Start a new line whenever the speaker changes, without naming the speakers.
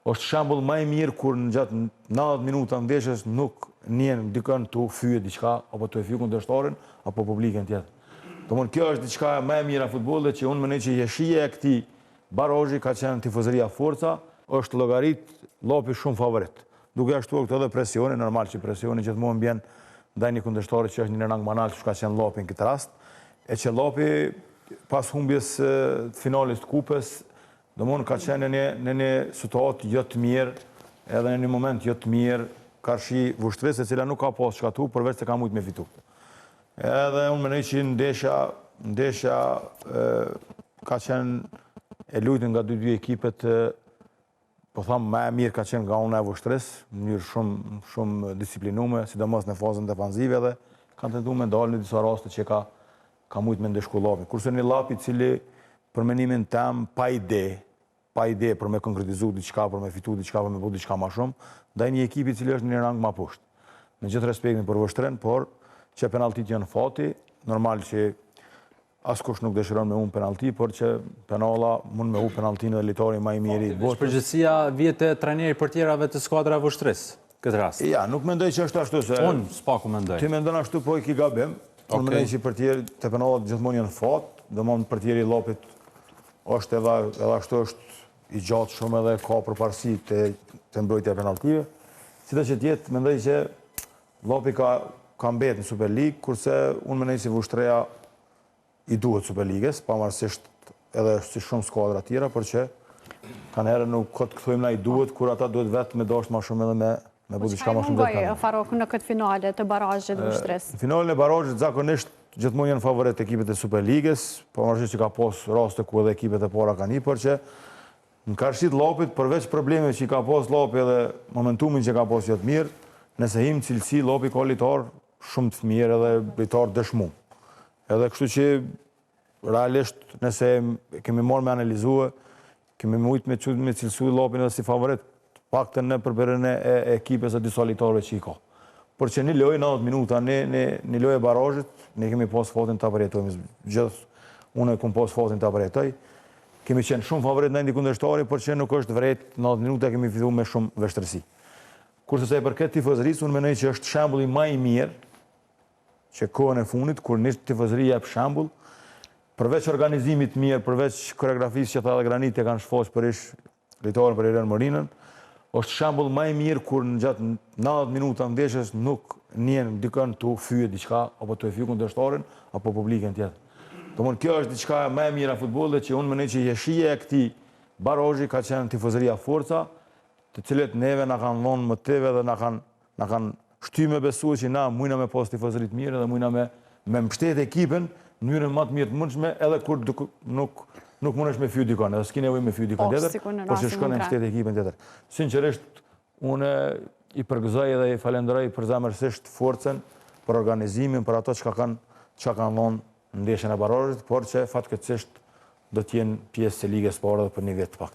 është shembull më i mirë kur në gjatë 90 minuta ndeshjes nuk njen dikën tu fyje diçka apo tu e fyj kundërshtarin apo publikën tjetër. Domthonë kjo është diçka më e mirë e futbollit që unë mendoj që jeshia e këtij barozhi ka qenë tifozëria forca, është llogarit llopi shumë favorit. Duke ashtu këtë edhe presioni, normal që presioni gjithmonë bjen ndaj një kundërshtari që është një rang banal, që ka qenë llopi në këtë rast, e që llopi pas humbjes finalit të kupës, domthonë ka qenë në një situatë jo të mirë, edhe në një moment jo të mirë, karshi vushtresë e cila nuk ka pas shkatu, përveç se ka mujt me fitu. Edhe unë mendoj që ndeshja ka qenë e luajtur nga dy ekipet, po tham më e mirë ka qenë nga una e vushtresë, në mënyrë shumë disiplinume, sidomos në fazën defanzive dhe kanë tentuar me dalë në disa raste që ka mujt me ndeshku llapi. Kurse një llap i cili për mendimin tim pa ide për me konkretizu diçka, për me fitu diçka, për me bëu diçka më shumë, ndaj një ekipi i cili është në një rang më poshtë. Me gjithë respektin për vushtren, por që penaltit janë fati, normal që askush nuk dëshiron me unë penalti, por që penala mund me u penaltinë dhe litari më i mirë i botës.
Përgjithësia vjet te trajneri portierave të skuadra vushtresë këtë rast.
Ja, nuk mendoj që është ashtu se.
Unë s'paku mendoj.
Ti mendon ashtu, po i ki gabim. Unë mendoj që portieri te penallat gjithmonë janë fat, domthonë portieri i llopit është edhe ashtu është i gjatë shumë edhe ka përparësi te mbrojtja e penaltive. Sidoqë që tjetë, mendoj që llopi ka mbetë në Superligë, kurse unë mendoj se Vushtreja i duhet Superligës, pavarësisht edhe si shumë skuadra tjera, por që kanë herë nuk këtë këthojmë na i duhet, kur ata duhet vetë me dashur më shumë edhe me bu diçka më shumë
dërkanë. Çfarë Farok në këtë finale të barazhit Vushtresë?
Në finalen e barazhit zakonisht gjithmonë janë favorit ekipet e Superligës, pavarësisht që ka pas raste ku edhe ekipet e para kanë por që në karshit llapit, përveç problemeve që ka pas llapi edhe momentumin që ka pas jo të mirë, nëse him cilësi llapi ka litar shumë të mirë edhe litar dëshmuar. Edhe kështu që realisht nëse kemi marrë me analizue, kemi mujt me cilësu llapin edhe si favorit, paktën në përbërjen e ekipes e disa litarëve që i ka. Por që një lojë 90 minuta, një lojë e barazhit, ne kemi pas fatin të përjetojmë. Gjithë unë e kum pas fatin të përjetoj. Kemi qenë shumë favorit në një kundërshtari, por që nuk është vërejt 90 minuta kemi filluar me shumë vështirësi. Kurse sa i përket tifozërisë, unë mendoj që është shembulli më i mirë që kohën e fundit, kur një tifozëri jep shembull, përveç organizimit mirë, përveç koreografisë që ata dhe Graniti kanë shfaqur për ish lojtarën për Iren Morinën, është shembull më i mirë kur në gjatë 90 minuta ndeshjes nuk njen dikën tu fyje diçka apo tu e fyj kundërshtarin apo publikën tjetër. Domthonë kjo është diçka më e mirë e futbollit që unë mendoj që jeshia e këtij barazhi ka qenë tifozëria forca, të cilët neve na kanë dhënë motive dhe na kanë shtyr me besuar që na mujna me pas tifozëri të mirë dhe mujna me mbështet ekipin në mënyrën më të mirë të mundshme edhe kur nuk mundesh me fyj dikon, edhe s'ke nevojë me fyj dikon tjetër, por që shkon në mbështet ekipin tjetër. Sinqerisht unë i përgëzoj dhe i falenderoj përzemërsisht forcën për organizimin, për ato çka kanë dhënë në ndeshjen e barazhit, por që fatkeqësisht do të jenë pjesë e ligës së parë edhe për një vit të paktën.